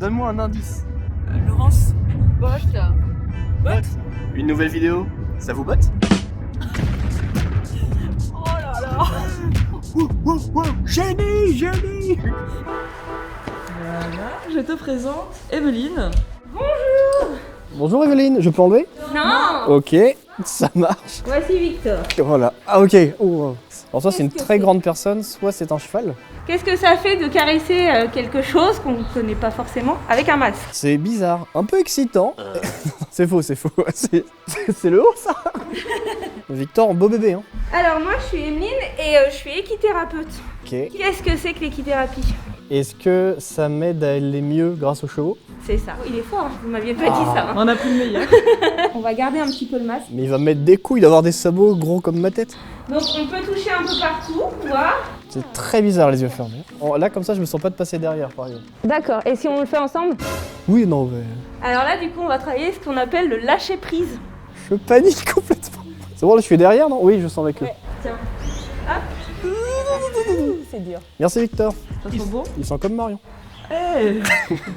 donne-moi un indice. Laurence. Botte. Botte. Une nouvelle vidéo, ça vous botte? Oh là là. Génie, génie. Voilà, je te présente Evelyne. Bonjour Evelyne, je peux enlever? Non. Ok, ça marche. Voici Victor. Voilà. Ah ok. Oh. Alors soit c'est une très grande personne, soit c'est un cheval. Qu'est-ce que ça fait de caresser quelque chose qu'on ne connaît pas forcément avec un masque? C'est bizarre, un peu excitant. C'est faux, c'est faux. C'est le haut ça. Victor, beau bébé hein. Alors moi je suis Emeline et je suis équithérapeute. Ok. Qu'est-ce que c'est que l'équithérapie? Est-ce que ça m'aide à aller mieux grâce aux chevaux? C'est ça. Il est fort, hein. Vous m'aviez pas dit ça. hein. On a pris le meilleur. On va garder un petit peu le masque. Mais il va me mettre des couilles d'avoir des sabots gros comme ma tête. Donc on peut toucher un peu partout, voir. C'est très bizarre les yeux fermés. Oh, là comme ça je me sens pas de passer derrière par exemple. D'accord. Et si on le fait ensemble? Oui non mais... Alors là du coup on va travailler ce qu'on appelle le lâcher prise. Je panique complètement. C'est bon là je suis derrière non? Oui je sens avec eux. Ouais. Tiens. Hop. C'est dur. Merci Victor. Ça sent beau. Ils sont comme Marion. Hey.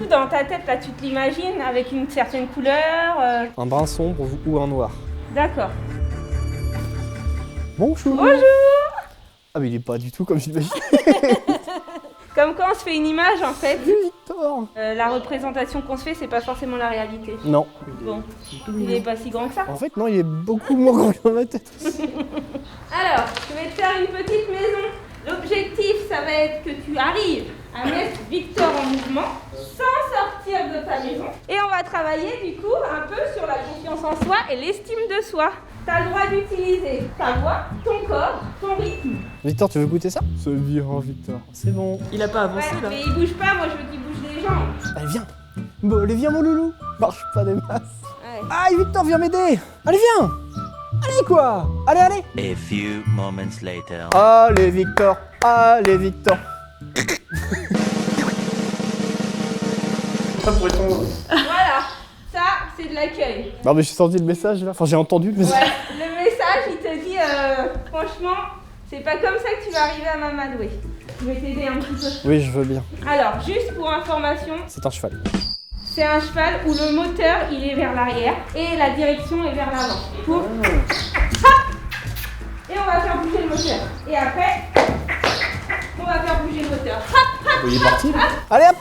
Dans ta tête là tu te l'imagines avec une certaine couleur. Un brun sombre ou un noir. D'accord. Bonjour. Bonjour. Ah mais il est pas du tout comme je l'imagine. Comme quand on se fait une image en fait, Victor. la représentation qu'on se fait c'est pas forcément la réalité. Non. Bon, il est pas si grand que ça. En fait non il est beaucoup moins grand que dans ma tête. Alors, je vais te faire une petite maison. L'objectif ça va être que tu arrives à mettre Victor en mouvement sans sortir de ta maison. Et on va travailler du coup un peu sur la confiance en soi et l'estime de soi. Tu as le droit d'utiliser ta voix, ton corps, ton rythme. Victor tu veux goûter ça? C'est bien Victor. C'est bon. Il a pas avancé Ouais, là. mais il bouge pas, moi je veux qu'il bouge les jambes. Allez viens. Bon, allez viens mon loulou. Marche pas des masses. Ouais. Aïe Victor viens m'aider. Allez viens. Allez quoi. Allez allez. A few moments later. Allez Victor. Allez Victor. Voilà, ça c'est de l'accueil. Non mais j'ai senti le message là. Enfin j'ai entendu le message. Ouais, le message il te dit franchement, c'est pas comme ça que tu vas arriver à m'amadouer. Je vais t'aider un petit peu. Oui je veux bien. Alors, juste pour information, C'est un cheval. c'est un cheval où le moteur il est vers l'arrière et la direction est vers l'avant. Pour... Hop. Et on va faire bouger le moteur. Et après, on va faire bouger le moteur. Hop, hop. Il est parti là. Allez hop.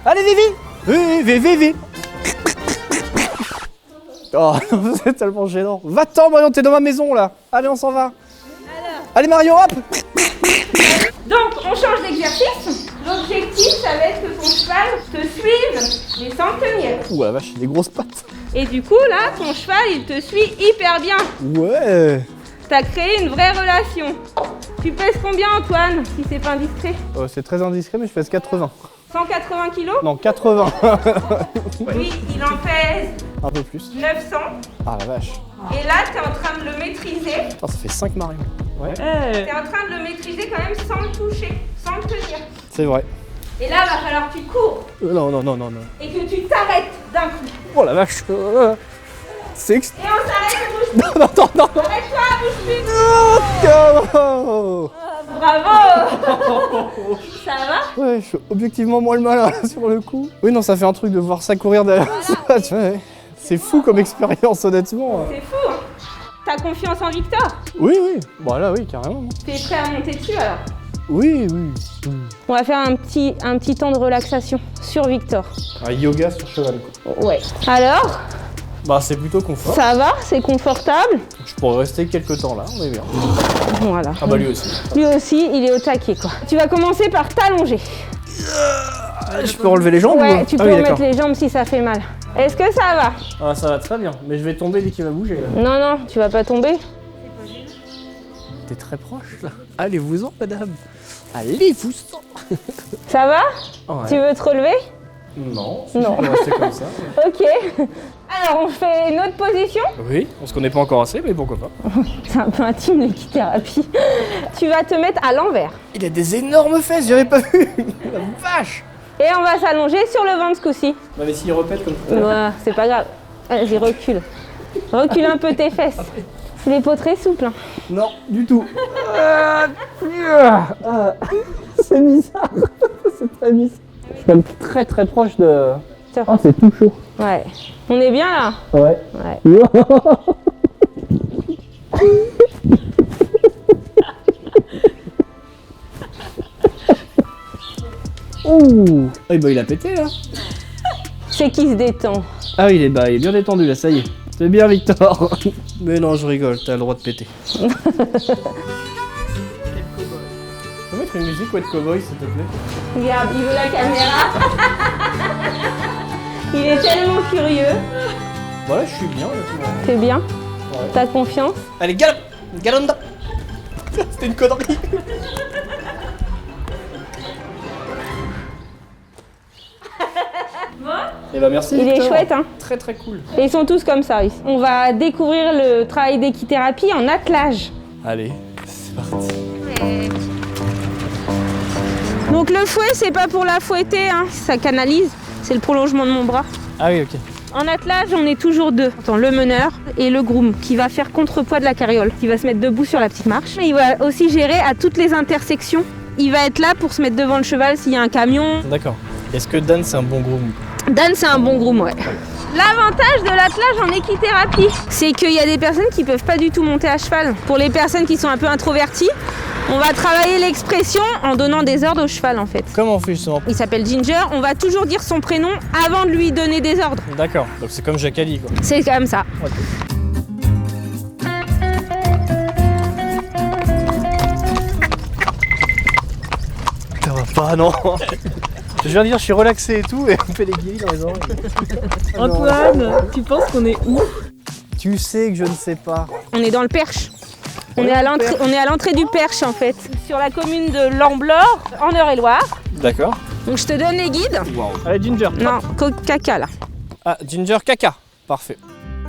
Allez Vivi. Vivi. Oh c'est tellement gênant. Va-t'en Marion t'es dans ma maison là. Allez on s'en va. Alors, Allez Marion hop. donc, on change d'exercice. L'objectif, ça va être que ton cheval te suive, mais sans tenir. Ouh la vache, des grosses pattes. Et du coup, là, ton cheval, il te suit hyper bien. Ouais. T'as créé une vraie relation. Tu pèses combien, Antoine, si c'est pas indiscret? C'est très indiscret mais je pèse 80. 180 kilos? Non 80. Lui, il en pèse Un peu plus. 900. Ah la vache. Et là, t'es en train de le maîtriser. Oh, ça fait 5 Marion. Ouais. Hey. T'es en train de le maîtriser quand même sans le toucher, sans le tenir. C'est vrai. Et là, va falloir que tu cours Non. et que tu t'arrêtes d'un coup. Oh la vache. C'est Et on s'arrête, bouge plus. Non. Arrête-toi, bouge plus. Oh. Bravo. Ça va? Ouais, je suis objectivement moins le malin sur le coup. Oui, non, ça fait un truc de voir ça courir derrière ça. Tu vois, c'est fou comme expérience, honnêtement. C'est fou, hein. T'as confiance en Victor? Oui. Bon, là, oui, carrément. T'es prêt à monter dessus alors? Oui. On va faire un petit temps de relaxation sur Victor. Un yoga sur cheval, quoi. Ouais. Alors, Bah, c'est plutôt confort. ça va? C'est confortable? Je pourrais rester quelques temps là, on est bien. Voilà. Ah, bah, lui aussi. Lui aussi, il est au taquet quoi. Tu vas commencer par t'allonger. Je peux relever les jambes Ouais, ou... tu Ah peux oui, remettre d'accord. les jambes si ça fait mal. Est-ce que ça va? Ah, ça va très bien, mais je vais tomber dès qu'il va bouger là. Non, tu vas pas tomber. T'es très proche là. Allez-vous-en, madame. Allez-vous-en. Ça va? Ouais. Tu veux te relever? Non, Non. je vais rester comme ça. Ok. Alors, on fait une autre position. Oui, on se connaît pas encore assez, mais pourquoi pas. C'est un peu intime l'équithérapie. Tu vas te mettre à l'envers. Il a des énormes fesses, j'avais pas vu. La vache. Et on va s'allonger sur le ventre ce coup-ci. Non mais s'il répète comme tout à l'heure. Voilà, c'est pas grave. Vas-y, recule. Recule un peu tes fesses. C'est les peaux très souples. Hein. Non, du tout. C'est bizarre. C'est très bizarre. quand même très très proche de... Tiens. Ah, c'est tout chaud. Ouais. On est bien là? Ouais. Ouais. Ouh. Ah, bah il a pété là. C'est qui se détend? Ah oui, il est bien détendu là, ça y est. C'est bien Victor. Mais non, je rigole, t'as le droit de péter. Tu peux mettre une musique ou être cowboy s'il te plaît? Regarde, il veut la caméra. Il est tellement curieux. Voilà, je suis bien là. C'est bien? Ouais. T'as confiance? Allez, galanda. C'était une connerie. Eh ben merci Il est Victor. chouette, hein? Très très cool. Et ils sont tous comme ça. On va découvrir le travail d'équithérapie en attelage. Allez, c'est parti. Donc le fouet, c'est pas pour la fouetter, hein. Ça canalise. C'est le prolongement de mon bras. Ah oui, ok. En attelage, on est toujours deux. Attends, le meneur et le groom qui va faire contrepoids de la carriole, qui va se mettre debout sur la petite marche. Il va aussi gérer à toutes les intersections. Il va être là pour se mettre devant le cheval s'il y a un camion. D'accord. Est-ce que Dan c'est un bon groom? Dan, c'est un bon groom, ouais. L'avantage de l'attelage en équithérapie, c'est qu'il y a des personnes qui peuvent pas du tout monter à cheval. Pour les personnes qui sont un peu introverties, on va travailler l'expression en donnant des ordres au cheval en fait. Comment on fait justement? Il s'appelle Ginger, on va toujours dire son prénom avant de lui donner des ordres. D'accord, donc c'est comme Jacques Ali quoi. C'est comme ça. Ok. Ça va pas, non. Je viens de dire, je suis relaxé et tout, et on fait les guillis dans les oreilles. Antoine, tu penses qu'on est où? Tu sais que je ne sais pas. On est dans le Perche. On est à l'entrée du Perche en fait, sur la commune de Lamblore, en Eure-et-Loire. D'accord. Donc je te donne les guides. Wow. Allez, Ginger. Non, caca là. Ah, Ginger, caca. Parfait.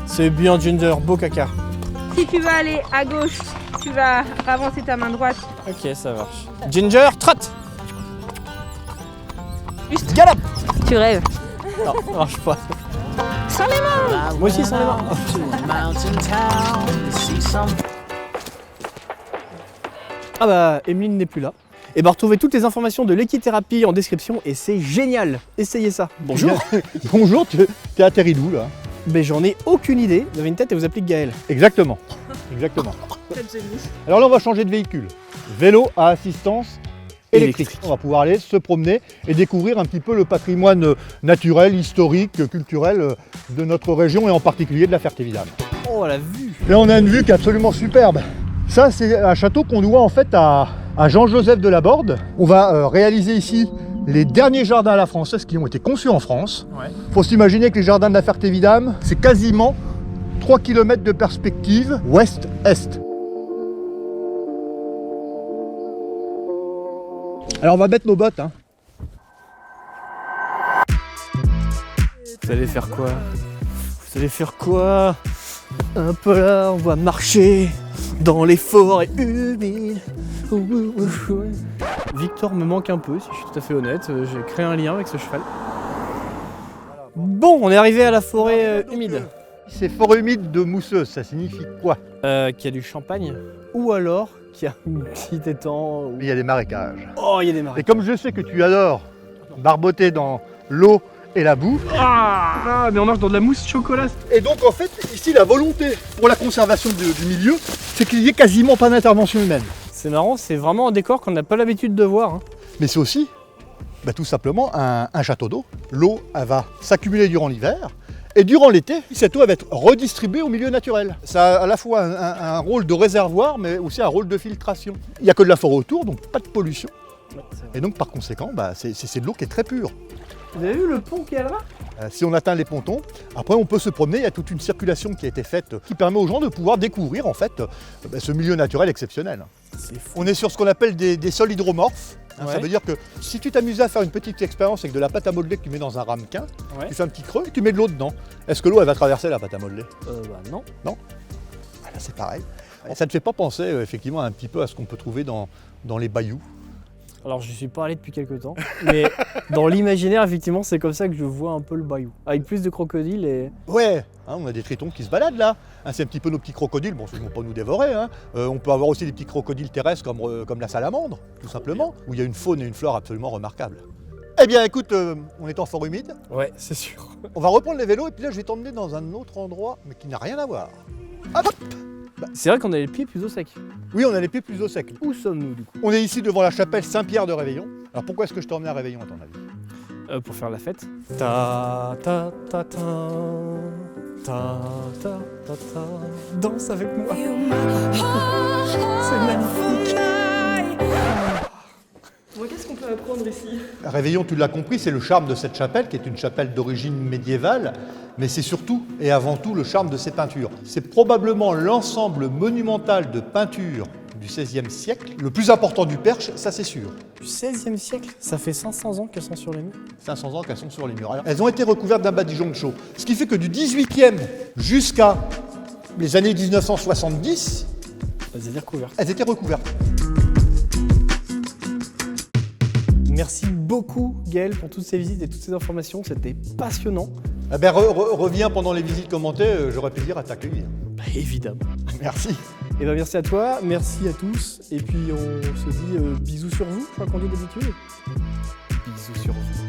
C'est bien, Ginger, beau caca. Si tu vas aller à gauche, tu vas avancer ta main droite. Ok, ça marche. Ginger, trotte. Juste. Galope. Tu rêves. Non, ça marche pas. Sans les mains. Moi aussi, sans les mains. Ah bah, Emeline n'est plus là. Et bah, retrouvez toutes les informations de l'équithérapie en description et c'est génial. Essayez ça. Bonjour. Bonjour, t'es atterri d'où là? Mais j'en ai aucune idée. Vous avez une tête et vous appliquez Gaël. Exactement. Exactement. Alors là, on va changer de véhicule. Vélo à assistance électrique. On va pouvoir aller se promener et découvrir un petit peu le patrimoine naturel, historique, culturel de notre région et en particulier de la Ferté-Vidame. Oh, la vue. Là, on a une vue qui est absolument superbe. Ça, c'est un château qu'on doit en fait à Jean-Joseph de Laborde. On va réaliser ici les derniers jardins à la française qui ont été conçus en France. Ouais. Faut s'imaginer que les jardins de la Ferté-Vidame, c'est quasiment 3 km de perspective ouest-est. Alors on va mettre nos bottes. Hein. Vous allez faire quoi? Vous allez faire quoi? Un peu là, on va marcher dans les forêts humides. Victor me manque un peu, si je suis tout à fait honnête. J'ai créé un lien avec ce cheval. Bon, on est arrivé à la forêt humide. C'est forêt humide de mousseuse, ça signifie quoi? Qu'il y a du champagne. Ou alors qu'il y a un petit étang. Il y a des marécages. Oh, il y a des marais. Et comme je sais que tu adores barboter dans l'eau et la boue. Ah, mais on marche dans de la mousse chocolat. Et donc en fait, ici la volonté pour la conservation du milieu, c'est qu'il n'y ait quasiment pas d'intervention humaine. C'est marrant, c'est vraiment un décor qu'on n'a pas l'habitude de voir. Hein. Mais c'est aussi tout simplement un château d'eau. L'eau, elle va s'accumuler durant l'hiver. Et durant l'été, cette eau elle va être redistribuée au milieu naturel. Ça a à la fois un rôle de réservoir, mais aussi un rôle de filtration. Il n'y a que de la forêt autour, donc pas de pollution. Et donc par conséquent, c'est de l'eau qui est très pure. Vous avez vu le pont qu'il y a là-bas? Si on atteint les pontons, après on peut se promener, il y a toute une circulation qui a été faite qui permet aux gens de pouvoir découvrir en fait ce milieu naturel exceptionnel. C'est fou. On est sur ce qu'on appelle des sols hydromorphes. Ouais. Ça veut dire que si tu t'amusais à faire une petite expérience avec de la pâte à modeler que tu mets dans un ramequin, Ouais. tu fais un petit creux et tu mets de l'eau dedans. Est-ce que l'eau elle va traverser la pâte à modeler? Bah non. Ah, là c'est pareil. Ça ne fait pas penser effectivement un petit peu à ce qu'on peut trouver dans les bayous. Alors je suis pas allé depuis quelques temps, mais dans l'imaginaire effectivement c'est comme ça que je vois un peu le bayou. Avec plus de crocodiles et... Ouais, hein, on a des tritons qui se baladent là. Hein, c'est un petit peu nos petits crocodiles, bon ils ne vont pas nous dévorer. Hein. On peut avoir aussi des petits crocodiles terrestres comme la salamandre, tout simplement, où il y a une faune et une flore absolument remarquables. Eh bien écoute, on est en fort humide. Ouais, c'est sûr. On va reprendre les vélos et puis là je vais t'emmener dans un autre endroit, mais qui n'a rien à voir. Hop, hop. C'est vrai qu'on a les pieds plus au sec. Oui, on a les pieds plus au sec. Où sommes-nous du coup? On est ici devant la chapelle Saint-Pierre de Réveillon. Alors pourquoi est-ce que je t'ai emmené à Réveillon à ton avis? Pour faire la fête. Ta ta ta ta ta ta ta ta. Danse avec moi. C'est magnifique. Bon, qu'est-ce qu'on peut apprendre ici? Réveillon, tu l'as compris, c'est le charme de cette chapelle, qui est une chapelle d'origine médiévale, mais c'est surtout et avant tout le charme de ses peintures. C'est probablement l'ensemble monumental de peintures du XVIe siècle, le plus important du Perche, ça c'est sûr. Du XVIe siècle, ça fait 500 ans qu'elles sont sur les murs. 500 ans qu'elles sont sur les murs. Alors, elles ont été recouvertes d'un badigeon de chaux, ce qui fait que du 18e jusqu'à les années 1970, Elles étaient recouvertes. elles étaient recouvertes. Merci beaucoup Gaël pour toutes ces visites et toutes ces informations, c'était passionnant. Eh ben, reviens pendant les visites commentées, j'aurai plaisir à t'accueillir. Bah, évidemment. Merci. Et ben merci à toi, merci à tous, et puis on se dit bisous sur vous, je crois qu'on dit d'habitude. Bisous sur vous.